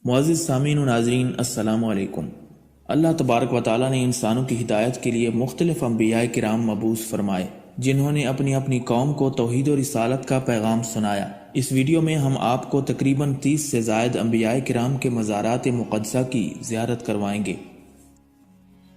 معزز سامعین و ناظرین، السلام علیکم۔ اللہ تبارک و تعالیٰ نے انسانوں کی ہدایت کے لیے مختلف انبیاء کرام مبعوث فرمائے، جنہوں نے اپنی اپنی قوم کو توحید و رسالت کا پیغام سنایا۔ اس ویڈیو میں ہم آپ کو تقریباً 30 سے زائد انبیاء کرام کے مزارات مقدسہ کی زیارت کروائیں گے۔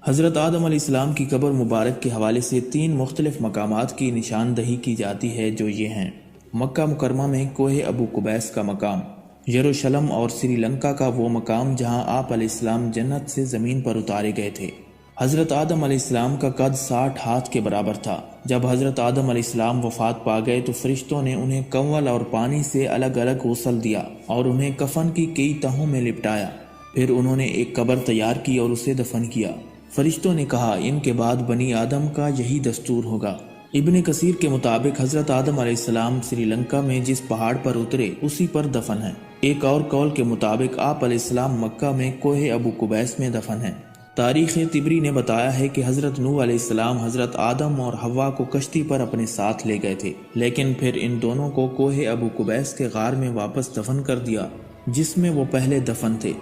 حضرت آدم علیہ السلام کی قبر مبارک کے حوالے سے 3 مختلف مقامات کی نشاندہی کی جاتی ہے، جو یہ ہیں: مکہ مکرمہ میں کوہ ابو قبیس کا مقام، یروشلم اور سری لنکا کا وہ مقام جہاں آپ علیہ السلام جنت سے زمین پر اتارے گئے تھے۔ حضرت آدم علیہ السلام کا قد 60 ہاتھ کے برابر تھا۔ جب حضرت آدم علیہ السلام وفات پا گئے تو فرشتوں نے انہیں کنول اور پانی سے الگ الگ غسل دیا اور انہیں کفن کی کئی تہوں میں لپٹایا۔ پھر انہوں نے ایک قبر تیار کی اور اسے دفن کیا۔ فرشتوں نے کہا، ان کے بعد بنی آدم کا یہی دستور ہوگا۔ ابن کثیر کے مطابق حضرت آدم علیہ السلام سری لنکا میں جس پہاڑ پر اترے اسی پر دفن ہیں۔ ایک اور قول کے مطابق آپ علیہ السلام مکہ میں کوہ ابو قبیس میں دفن ہیں۔ تاریخ طبری نے بتایا ہے کہ حضرت نوح علیہ السلام حضرت آدم اور حوا کو کشتی پر اپنے ساتھ لے گئے تھے، لیکن پھر ان دونوں کو کوہ ابو قبیس کے غار میں واپس دفن کر دیا جس میں وہ پہلے دفن تھے۔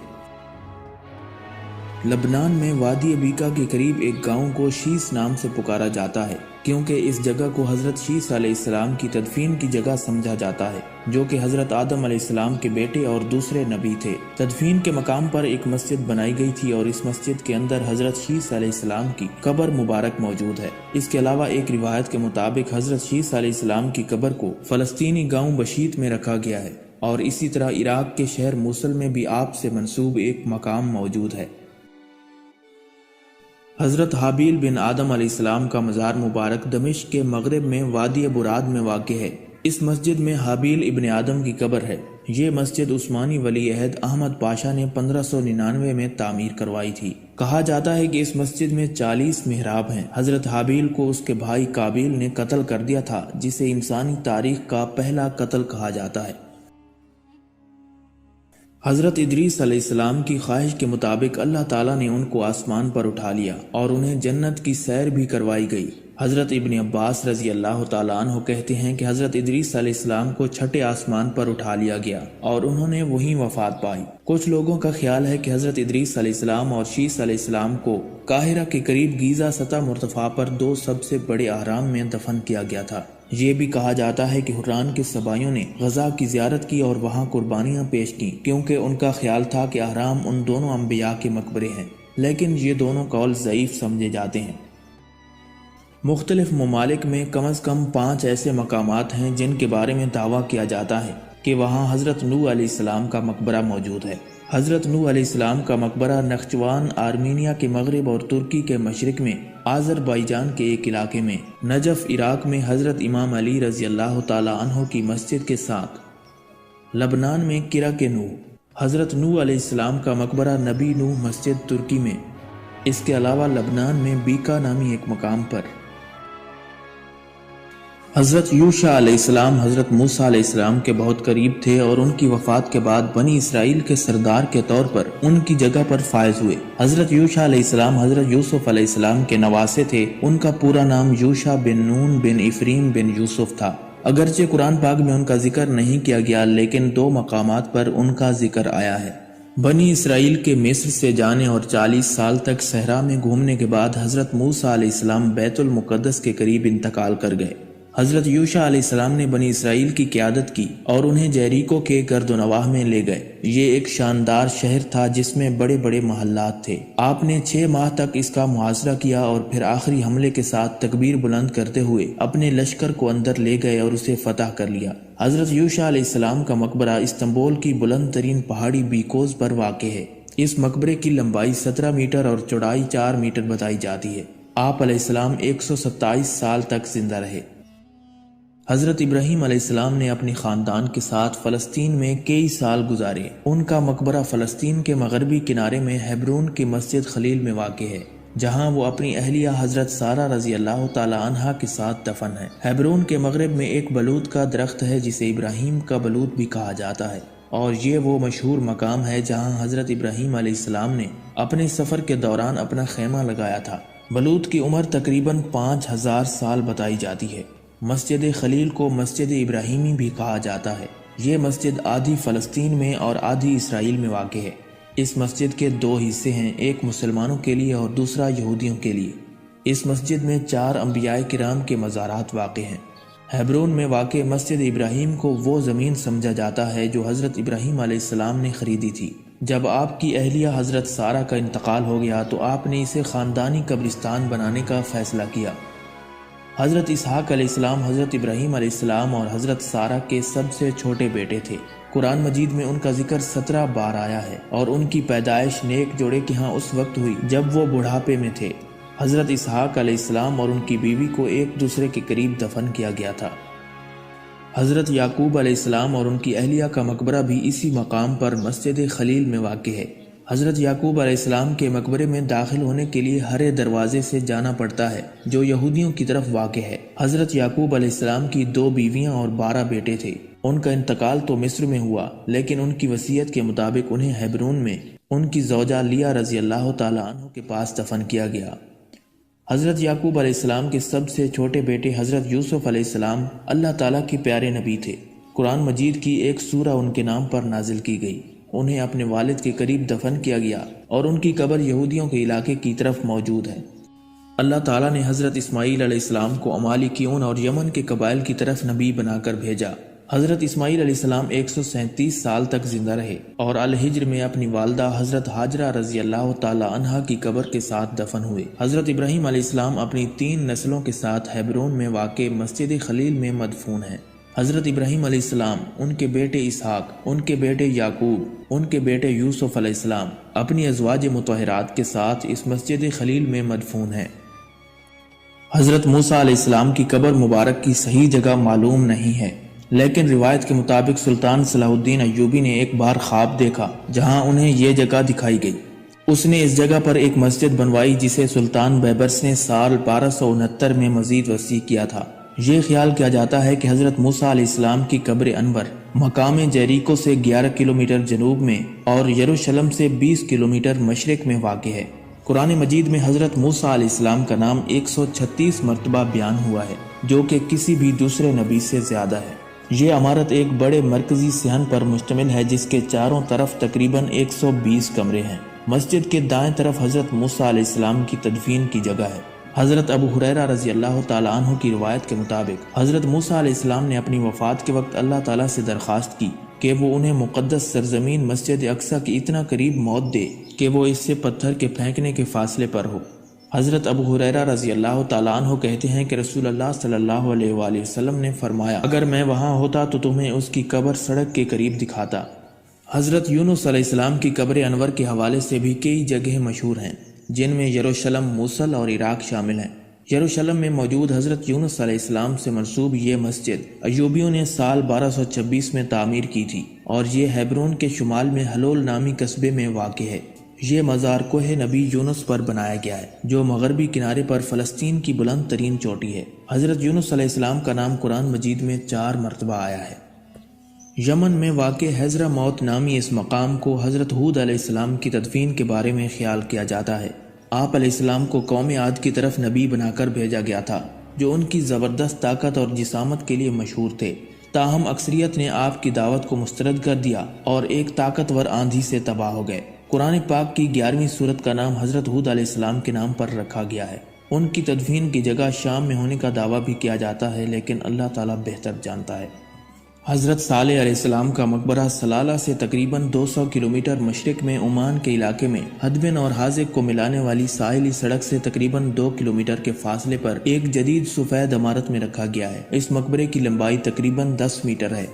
لبنان میں وادی عبیقہ کے قریب ایک گاؤں کو شیس نام سے پکارا جاتا ہے، کیونکہ اس جگہ کو حضرت شیس علیہ السلام کی تدفین کی جگہ سمجھا جاتا ہے، جو کہ حضرت آدم علیہ السلام کے بیٹے اور دوسرے نبی تھے۔ تدفین کے مقام پر ایک مسجد بنائی گئی تھی اور اس مسجد کے اندر حضرت شیس علیہ السلام کی قبر مبارک موجود ہے۔ اس کے علاوہ ایک روایت کے مطابق حضرت شیس علیہ السلام کی قبر کو فلسطینی گاؤں بشیت میں رکھا گیا ہے، اور اسی طرح عراق کے شہر موصل میں بھی آپ سے منسوب ایک مقام موجود ہے۔ حضرت حابیل بن آدم علیہ السلام کا مزار مبارک دمشق کے مغرب میں وادی براد میں واقع ہے۔ اس مسجد میں حابیل ابن آدم کی قبر ہے۔ یہ مسجد عثمانی ولی عہد احمد پاشا نے 1599 میں تعمیر کروائی تھی۔ کہا جاتا ہے کہ اس مسجد میں 40 محراب ہیں۔ حضرت حابیل کو اس کے بھائی قابیل نے قتل کر دیا تھا، جسے انسانی تاریخ کا پہلا قتل کہا جاتا ہے۔ حضرت ادریس علیہ السلام کی خواہش کے مطابق اللہ تعالیٰ نے ان کو آسمان پر اٹھا لیا اور انہیں جنت کی سیر بھی کروائی گئی۔ حضرت ابن عباس رضی اللہ تعالیٰ عنہ کہتے ہیں کہ حضرت ادریس علیہ السلام کو 6 آسمان پر اٹھا لیا گیا اور انہوں نے وہیں وفات پائی۔ کچھ لوگوں کا خیال ہے کہ حضرت ادریس علیہ السلام اور شیس علیہ السلام کو قاہرہ کے قریب گیزا سطح مرتفع پر 2 سب سے بڑے اہرام میں دفن کیا گیا تھا۔ یہ بھی کہا جاتا ہے کہ حران کے سبائیوں نے غزہ کی زیارت کی اور وہاں قربانیاں پیش کیں، کیونکہ ان کا خیال تھا کہ اہرام ان دونوں انبیاء کے مقبرے ہیں، لیکن یہ دونوں قول ضعیف سمجھے جاتے ہیں۔ مختلف ممالک میں کم از کم 5 ایسے مقامات ہیں جن کے بارے میں دعویٰ کیا جاتا ہے کہ وہاں حضرت نوح علیہ السلام کا مقبرہ موجود ہے۔ حضرت نوح علیہ السلام کا مقبرہ نخچوان آرمینیا کے مغرب اور ترکی کے مشرق میں، آذربائیجان کے ایک علاقے میں، نجف عراق میں حضرت امام علی رضی اللہ تعالیٰ عنہ کی مسجد کے ساتھ، لبنان میں کرک نوح، حضرت نوح علیہ السلام کا مقبرہ نبی نوح مسجد ترکی میں، اس کے علاوہ لبنان میں بیکا نامی ایک مقام پر حضرت یوشع علیہ السلام حضرت موسیٰ علیہ السلام کے بہت قریب تھے اور ان کی وفات کے بعد بنی اسرائیل کے سردار کے طور پر ان کی جگہ پر فائز ہوئے۔ حضرت یوشع علیہ السلام حضرت یوسف علیہ السلام کے نواسے تھے۔ ان کا پورا نام یوشع بن نون بن افریم بن یوسف تھا۔ اگرچہ قرآن پاک میں ان کا ذکر نہیں کیا گیا، لیکن 2 مقامات پر ان کا ذکر آیا ہے۔ بنی اسرائیل کے مصر سے جانے اور 40 سال تک صحرا میں گھومنے کے بعد حضرت موسیٰ علیہ السلام بیت المقدس کے قریب انتقال کر گئے۔ حضرت یوشع علیہ السلام نے بنی اسرائیل کی قیادت کی اور انہیں جیریکو کے گرد و نواح میں لے گئے۔ یہ ایک شاندار شہر تھا جس میں بڑے بڑے محلات تھے۔ آپ نے 6 ماہ تک اس کا محاصرہ کیا اور پھر آخری حملے کے ساتھ تکبیر بلند کرتے ہوئے اپنے لشکر کو اندر لے گئے اور اسے فتح کر لیا۔ حضرت یوشع علیہ السلام کا مقبرہ استنبول کی بلند ترین پہاڑی بیکوز پر واقع ہے۔ اس مقبرے کی لمبائی 17 میٹر اور چوڑائی 4 میٹر بتائی جاتی ہے۔ آپ علیہ السلام 127 سال تک زندہ رہے۔ حضرت ابراہیم علیہ السلام نے اپنی خاندان کے ساتھ فلسطین میں کئی سال گزارے۔ ان کا مقبرہ فلسطین کے مغربی کنارے میں ہیبرون کی مسجد خلیل میں واقع ہے، جہاں وہ اپنی اہلیہ حضرت سارہ رضی اللہ تعالی عنہا کے ساتھ دفن ہے۔ ہیبرون کے مغرب میں ایک بلوط کا درخت ہے جسے ابراہیم کا بلوط بھی کہا جاتا ہے، اور یہ وہ مشہور مقام ہے جہاں حضرت ابراہیم علیہ السلام نے اپنے سفر کے دوران اپنا خیمہ لگایا تھا۔ بلوط کی عمر تقریباً 5000 سال بتائی جاتی ہے۔ مسجد خلیل کو مسجد ابراہیمی بھی کہا جاتا ہے۔ یہ مسجد آدھی فلسطین میں اور آدھی اسرائیل میں واقع ہے۔ اس مسجد کے دو حصے ہیں، ایک مسلمانوں کے لیے اور دوسرا یہودیوں کے لیے۔ اس مسجد میں 4 انبیاء کرام کے مزارات واقع ہیں۔ ہیبرون میں واقع مسجد ابراہیم کو وہ زمین سمجھا جاتا ہے جو حضرت ابراہیم علیہ السلام نے خریدی تھی۔ جب آپ کی اہلیہ حضرت سارہ کا انتقال ہو گیا تو آپ نے اسے خاندانی قبرستان بنانے کا فیصلہ کیا۔ حضرت اسحاق علیہ السلام حضرت ابراہیم علیہ السلام اور حضرت سارہ کے سب سے چھوٹے بیٹے تھے۔ قرآن مجید میں ان کا ذکر 17 بار آیا ہے اور ان کی پیدائش نیک جوڑے کے ہاں اس وقت ہوئی جب وہ بڑھاپے میں تھے۔ حضرت اسحاق علیہ السلام اور ان کی بیوی کو ایک دوسرے کے قریب دفن کیا گیا تھا۔ حضرت یعقوب علیہ السلام اور ان کی اہلیہ کا مقبرہ بھی اسی مقام پر مسجد خلیل میں واقع ہے۔ حضرت یعقوب علیہ السلام کے مقبرے میں داخل ہونے کے لیے ہرے دروازے سے جانا پڑتا ہے جو یہودیوں کی طرف واقع ہے۔ حضرت یعقوب علیہ السلام کی 2 بیویاں اور 12 بیٹے تھے۔ ان کا انتقال تو مصر میں ہوا، لیکن ان کی وصیت کے مطابق انہیں ہیبرون میں ان کی زوجہ لیا رضی اللہ تعالیٰ عنہ کے پاس دفن کیا گیا۔ حضرت یعقوب علیہ السلام کے سب سے چھوٹے بیٹے حضرت یوسف علیہ السلام اللہ تعالیٰ کے پیارے نبی تھے۔ قرآن مجید کی ایک سورہ ان کے نام پر نازل کی گئی۔ انہیں اپنے والد کے قریب دفن کیا گیا اور ان کی قبر یہودیوں کے علاقے کی طرف موجود ہے۔ اللہ تعالیٰ نے حضرت اسماعیل علیہ السلام کو عمالیکیون اور یمن کے قبائل کی طرف نبی بنا کر بھیجا۔ حضرت اسماعیل علیہ السلام 137 سال تک زندہ رہے اور الحجر میں اپنی والدہ حضرت ہاجرہ رضی اللہ تعالی عنہا کی قبر کے ساتھ دفن ہوئے۔ حضرت ابراہیم علیہ السلام اپنی 3 نسلوں کے ساتھ ہیبرون میں واقع مسجد خلیل میں مدفون ہیں۔ حضرت ابراہیم علیہ السلام، ان کے بیٹے اسحاق، ان کے بیٹے یعقوب، ان کے بیٹے یوسف علیہ السلام اپنی ازواج مطہرات کے ساتھ اس مسجد خلیل میں مدفون ہیں۔ حضرت موسیٰ علیہ السلام کی قبر مبارک کی صحیح جگہ معلوم نہیں ہے، لیکن روایت کے مطابق سلطان صلاح الدین ایوبی نے ایک بار خواب دیکھا جہاں انہیں یہ جگہ دکھائی گئی۔ اس نے اس جگہ پر ایک مسجد بنوائی جسے سلطان بیبرس نے سال 1269 میں مزید وسیع کیا تھا۔ یہ خیال کیا جاتا ہے کہ حضرت موسیٰ علیہ السلام کی قبر انور مقام جیریکو سے 11 کلومیٹر جنوب میں اور یروشلم سے 20 کلومیٹر مشرق میں واقع ہے۔ قرآن مجید میں حضرت موسیٰ علیہ السلام کا نام 136 مرتبہ بیان ہوا ہے، جو کہ کسی بھی دوسرے نبی سے زیادہ ہے۔ یہ عمارت ایک بڑے مرکزی صحن پر مشتمل ہے جس کے چاروں طرف تقریباً 120 کمرے ہیں۔ مسجد کے دائیں طرف حضرت موسیٰ علیہ السلام کی تدفین کی جگہ ہے۔ حضرت ابو ہریرہ رضی اللہ تعالیٰ عنہ کی روایت کے مطابق حضرت موسیٰ علیہ السلام نے اپنی وفات کے وقت اللہ تعالیٰ سے درخواست کی کہ وہ انہیں مقدس سرزمین مسجد اقصی کی اتنا قریب موت دے کہ وہ اس سے پتھر کے پھینکنے کے فاصلے پر ہو۔ حضرت ابو ہریرہ رضی اللہ تعالیٰ عنہ کہتے ہیں کہ رسول اللہ صلی اللہ علیہ وآلہ وسلم نے فرمایا، اگر میں وہاں ہوتا تو تمہیں اس کی قبر سڑک کے قریب دکھاتا۔ حضرت یونس علیہ السلام کی قبر انور کے حوالے سے بھی کئی جگہیں مشہور ہیں، جن میں یروشلم، موصل اور عراق شامل ہیں۔ یروشلم میں موجود حضرت یونس علیہ السلام سے منسوب یہ مسجد ایوبیوں نے سال 1226 میں تعمیر کی تھی اور یہ ہیبرون کے شمال میں حلول نامی قصبے میں واقع ہے۔ یہ مزار کوہ نبی یونس پر بنایا گیا ہے جو مغربی کنارے پر فلسطین کی بلند ترین چوٹی ہے۔ حضرت یونس علیہ السلام کا نام قرآن مجید میں 4 مرتبہ آیا ہے۔ یمن میں واقع حضرہ موت نامی اس مقام کو حضرت ہود علیہ السلام کی تدفین کے بارے میں خیال کیا جاتا ہے۔ آپ علیہ السلام کو قوم عاد کی طرف نبی بنا کر بھیجا گیا تھا جو ان کی زبردست طاقت اور جسامت کے لیے مشہور تھے، تاہم اکثریت نے آپ کی دعوت کو مسترد کر دیا اور ایک طاقتور آندھی سے تباہ ہو گئے۔ قرآن پاک کی 11ویں سورت کا نام حضرت ہود علیہ السلام کے نام پر رکھا گیا ہے۔ ان کی تدفین کی جگہ شام میں ہونے کا دعویٰ بھی کیا جاتا ہے، لیکن اللہ تعالیٰ بہتر جانتا ہے۔ حضرت صالح علیہ السلام کا مقبرہ سلالہ سے تقریباً 200 کلومیٹر مشرق میں عمان کے علاقے میں ہدبن اور حازق کو ملانے والی ساحلی سڑک سے تقریباً 2 کلومیٹر کے فاصلے پر ایک جدید سفید عمارت میں رکھا گیا ہے۔ اس مقبرے کی لمبائی تقریباً 10 میٹر ہے۔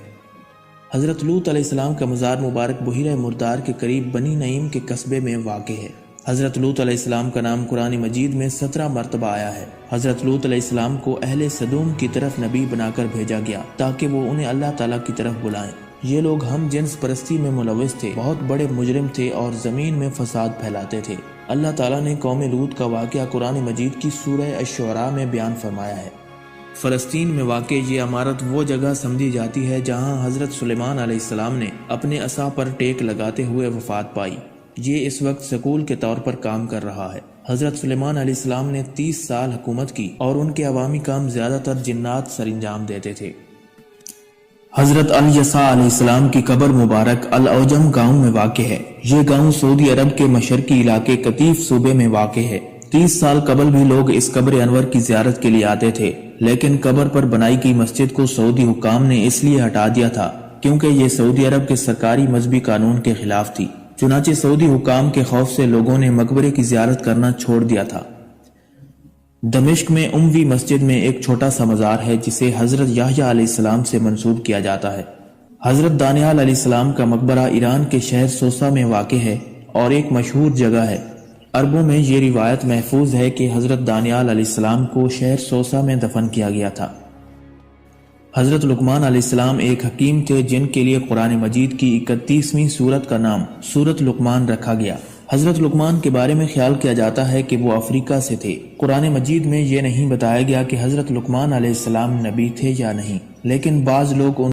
حضرت لوط علیہ السلام کا مزار مبارک بحیرہ مردار کے قریب بنی نعیم کے قصبے میں واقع ہے۔ حضرت لوط علیہ السلام کا نام قرآن مجید میں 17 مرتبہ آیا ہے۔ حضرت لوط علیہ السلام کو اہل سدوم کی طرف نبی بنا کر بھیجا گیا تاکہ وہ انہیں اللہ تعالیٰ کی طرف بلائیں۔ یہ لوگ ہم جنس پرستی میں ملوث تھے، بہت بڑے مجرم تھے اور زمین میں فساد پھیلاتے تھے۔ اللہ تعالیٰ نے قوم لوط کا واقعہ قرآن مجید کی سورہ الشعراء میں بیان فرمایا ہے۔ فلسطین میں واقع یہ عمارت وہ جگہ سمجھی جاتی ہے جہاں حضرت سلیمان علیہ السلام نے اپنے عصا پر ٹیک لگاتے ہوئے وفات پائی۔ یہ اس وقت سکول کے طور پر کام کر رہا ہے۔ حضرت سلیمان علیہ السلام نے 30 سال حکومت کی اور ان کے عوامی کام زیادہ تر جنات سر انجام دیتے تھے۔ حضرت الیسع علیہ السلام کی قبر مبارک العجم گاؤں میں واقع ہے۔ یہ گاؤں سعودی عرب کے مشرقی علاقے قطیف صوبے میں واقع ہے۔ 30 سال قبل بھی لوگ اس قبر انور کی زیارت کے لیے آتے تھے، لیکن قبر پر بنائی گئی مسجد کو سعودی حکام نے اس لیے ہٹا دیا تھا کیونکہ یہ سعودی عرب کے سرکاری مذہبی قانون کے خلاف تھی۔ چنانچہ سعودی حکام کے خوف سے لوگوں نے مقبرے کی زیارت کرنا چھوڑ دیا تھا۔ دمشق میں اموی مسجد میں ایک چھوٹا سا مزار ہے جسے حضرت یحییٰ علیہ السلام سے منسوب کیا جاتا ہے۔ حضرت دانیال علیہ السلام کا مقبرہ ایران کے شہر سوسا میں واقع ہے اور ایک مشہور جگہ ہے۔ عربوں میں یہ روایت محفوظ ہے کہ حضرت دانیال علیہ السلام کو شہر سوسا میں دفن کیا گیا تھا۔ حضرت لقمان علیہ السلام ایک حکیم تھے جن کے لیے قرآن مجید کی 31ویں سورت کا نام سورت لقمان رکھا گیا۔ حضرت لقمان کے بارے میں خیال کیا جاتا ہے کہ وہ افریقہ سے تھے۔ قرآن مجید میں یہ نہیں بتایا گیا کہ حضرت لقمان علیہ السلام نبی تھے یا نہیں، لیکن بعض لوگ